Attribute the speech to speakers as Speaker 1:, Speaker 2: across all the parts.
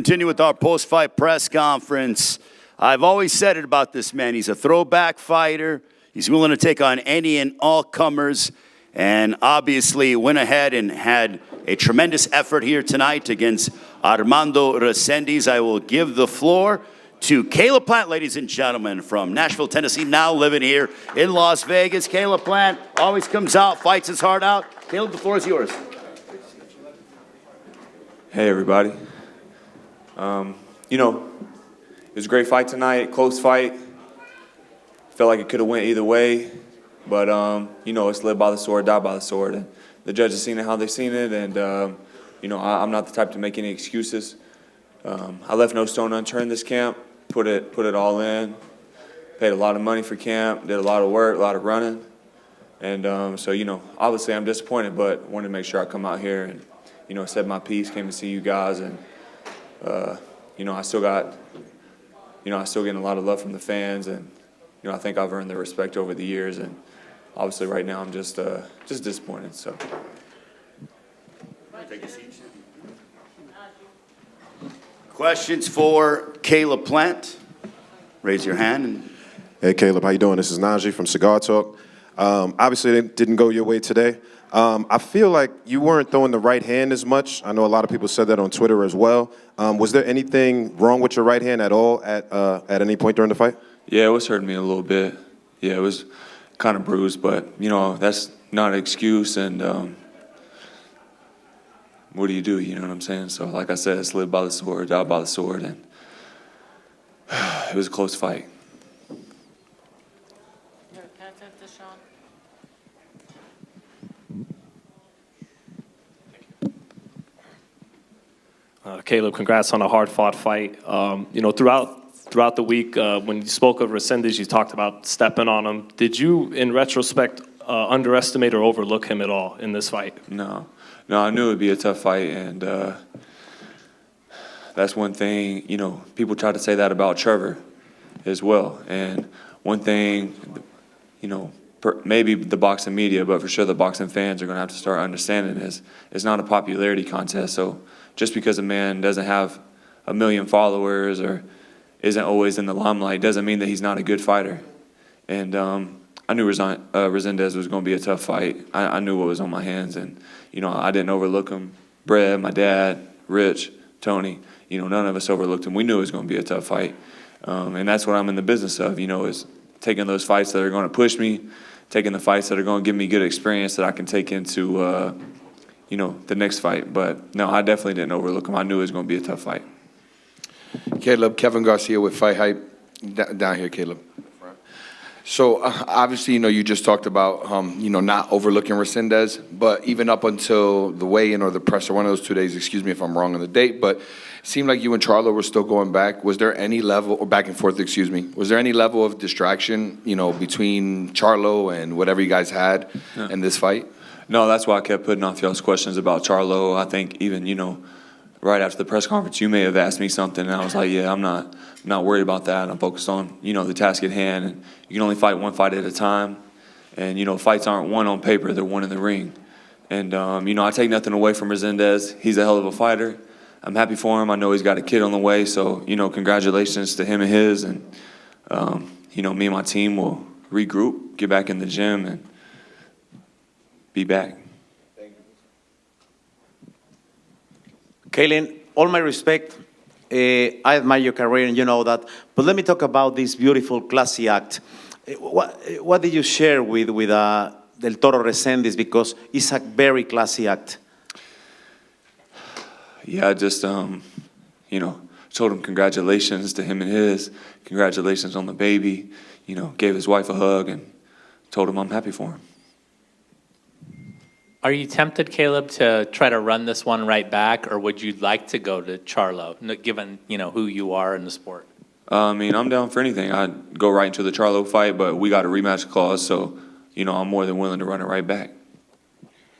Speaker 1: Continue with our post-fight press conference. I've always said it about this man. He's a throwback fighter. He's willing to take on any and all comers, and obviously went ahead and had a tremendous effort here tonight against Armando Resendiz. I will give the floor to Caleb Plant, ladies and gentlemen, from Nashville, Tennessee, now living here in Las Vegas. Caleb Plant always comes out, fights his heart out. Caleb, the floor is yours.
Speaker 2: Hey, everybody. It was a great fight tonight, close fight. Felt like it could have went either way, but, it's live by the sword, die by the sword. And the judges seen it how they've seen it, and, I'm not the type to make any excuses. I left no stone unturned this camp, put it all in, paid a lot of money for camp, did a lot of work, a lot of running. And obviously I'm disappointed, but wanted to make sure I come out here and, said my piece, came to see you guys, and, I still getting a lot of love from the fans, and I think I've earned their respect over the years, and obviously right now I'm just disappointed. So.
Speaker 1: Take a seat. Questions for Caleb Plant? Raise your hand.
Speaker 3: Hey Caleb, how you doing? This is Najee from Cigar Talk. Obviously it didn't go your way today. I feel like you weren't throwing the right hand as much. I know a lot of people said that on Twitter as well. Was there anything wrong with your right hand at all at any point during the fight?
Speaker 2: Yeah, it was hurting me a little bit. Yeah, it was kind of bruised, but, that's not an excuse, and what do? You know what I'm saying? So, like I said, it's live by the sword, die by the sword, and it was a close fight.
Speaker 4: Caleb, congrats on a hard-fought fight. Throughout the week, when you spoke of Resendiz, you talked about stepping on him. Did you, in retrospect, underestimate or overlook him at all in this fight?
Speaker 2: No, I knew it would be a tough fight, and that's one thing. People try to say that about Trevor as well. And one thing, maybe the boxing media, but for sure the boxing fans are going to have to start understanding is it's not a popularity contest. So just because a man doesn't have 1 million followers or isn't always in the limelight doesn't mean that he's not a good fighter. And I knew Resendiz was going to be a tough fight. I knew what was on my hands, and I didn't overlook him. Brad, my dad, Rich, Tony, none of us overlooked him. We knew it was going to be a tough fight, and that's what I'm in the business of. Is taking those fights that are going to push me, taking the fights that are going to give me good experience that I can take into the next fight. But no, I definitely didn't overlook him. I knew it was going to be a tough fight.
Speaker 5: Caleb, Kevin Garcia with Fight Hype. Down here, Caleb. So obviously, you just talked about, not overlooking Resendiz, but even up until the weigh-in or the presser, one of those 2 days, excuse me if I'm wrong on the date, but it seemed like you and Charlo were still going back. Was there any level, or back and forth, excuse me, was there any level of distraction, between Charlo and whatever you guys had in this fight?
Speaker 2: No, that's why I kept putting off y'all's questions about Charlo. I think even, right after the press conference, you may have asked me something, and I was like, yeah, I'm not worried about that. I'm focused on, the task at hand, and you can only fight one fight at a time. And, fights aren't won on paper, they're won in the ring. And, I take nothing away from Resendiz. He's a hell of a fighter. I'm happy for him. I know he's got a kid on the way, so, congratulations to him and his. And, me and my team will regroup, get back in the gym, and be back.
Speaker 6: Kaylin, all my respect, I admire your career and you know that, but let me talk about this beautiful, classy act. What did you share with Del Toro Resendiz, because it's a very classy act?
Speaker 2: Yeah, I just, told him congratulations to him and his, congratulations on the baby, gave his wife a hug and told him I'm happy for him.
Speaker 7: Are you tempted, Caleb, to try to run this one right back, or would you like to go to Charlo, given who you are in the sport?
Speaker 2: I'm down for anything. I'd go right into the Charlo fight, but we got a rematch clause, so I'm more than willing to run it right back.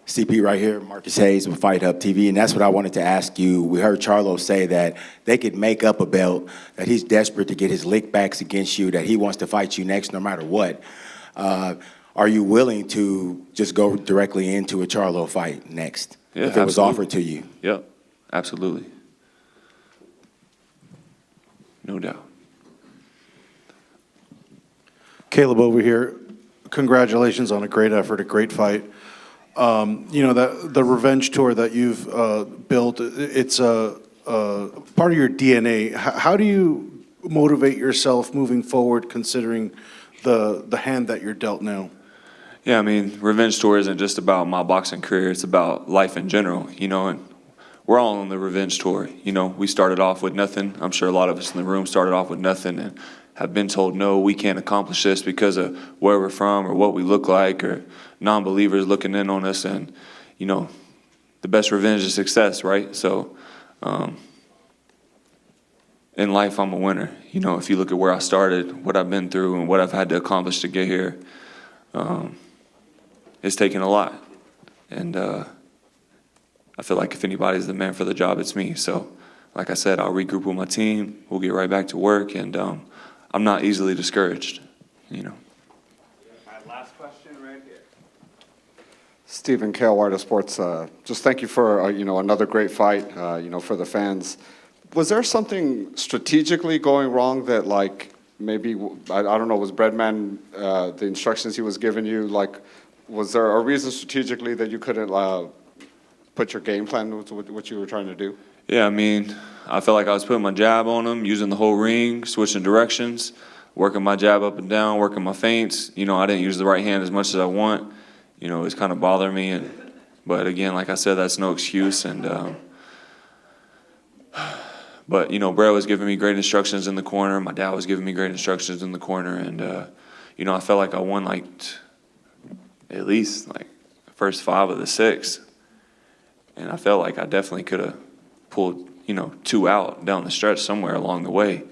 Speaker 8: CP right here, Marcus Hayes with Fight Hub TV, and that's what I wanted to ask you. We heard Charlo say that they could make up a belt, that he's desperate to get his lick backs against you, that he wants to fight you next no matter what. Are you willing to just go directly into a Charlo fight next if it was offered to you?
Speaker 2: Yep, absolutely. doubt.
Speaker 9: Caleb over here, congratulations on a great effort, a great fight. You know, the revenge tour that you've built, it's a part of your DNA. How do you motivate yourself moving forward considering the hand that you're dealt now?
Speaker 2: Yeah, I mean, Revenge Tour isn't just about my boxing career. It's about life in general, you know, and we're all on the Revenge Tour. You know, we started off with nothing. I'm sure a lot of us in the room started off with nothing and have been told, no, we can't accomplish this because of where we're from or what we look like or non-believers looking in on us. And, you know, the best revenge is success, right? So in life, I'm a winner. You know, if you look at where I started, what I've been through and what I've had to accomplish to get here, it's taken a lot. And I feel like if anybody's the man for the job, it's me. So, like I said, I'll regroup with my team. We'll get right back to work. And I'm not easily discouraged, you know.
Speaker 10: Last question right here. Stephen Kale, Warrior Sports. Just thank you for, you know, another great fight, you know, for the fans. Was there something strategically going wrong that, like, maybe, I don't know, was Breadman, the instructions he was giving you, like, was there a reason strategically that you couldn't put your game plan with what you were trying to do?
Speaker 2: Yeah, I mean, I felt like I was putting my jab on him, using the whole ring, switching directions, working my jab up and down, working my feints. You know, I didn't use the right hand as much as I want. You know, it was kind of bothering me. But again, like I said, that's no excuse. But, you know, Brett was giving me great instructions in the corner. My dad was giving me great instructions in the corner. And, you know, I felt like I won, like, at least, like, the first 5 of the 6. And I felt like I definitely could have pulled, you know, 2 out down the stretch somewhere along the way.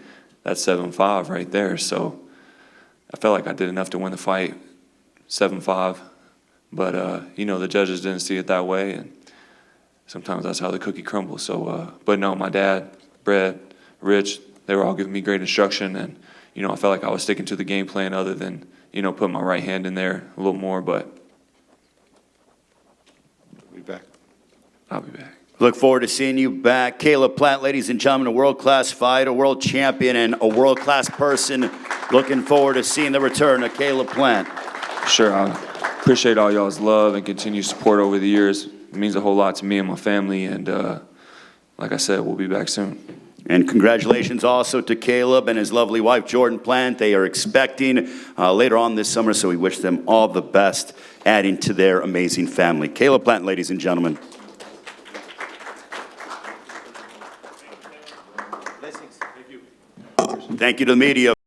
Speaker 2: That's 7-5 right there. So I felt like I did enough to win the fight, 7-5. But, you know, the judges didn't see it that way. And sometimes that's how the cookie crumbles. So, but no, my dad, Brett, Rich, they were all giving me great instruction. And, you know, I felt like I was sticking to the game plan other than, you know, putting my right hand in there a little more. But
Speaker 10: I'll be back.
Speaker 2: I'll be back.
Speaker 1: Look forward to seeing you back. Caleb Plant, ladies and gentlemen, a world-class fighter, a world champion, and a world-class person. Looking forward to seeing the return of Caleb Plant.
Speaker 2: Sure, I appreciate all y'all's love and continued support over the years. It means a whole lot to me and my family, and like I said, we'll be back soon.
Speaker 1: And congratulations also to Caleb and his lovely wife, Jordan Plant. They are expecting later on this summer, so we wish them all the best, adding to their amazing family. Caleb Plant, ladies and gentlemen. Thank you to the media.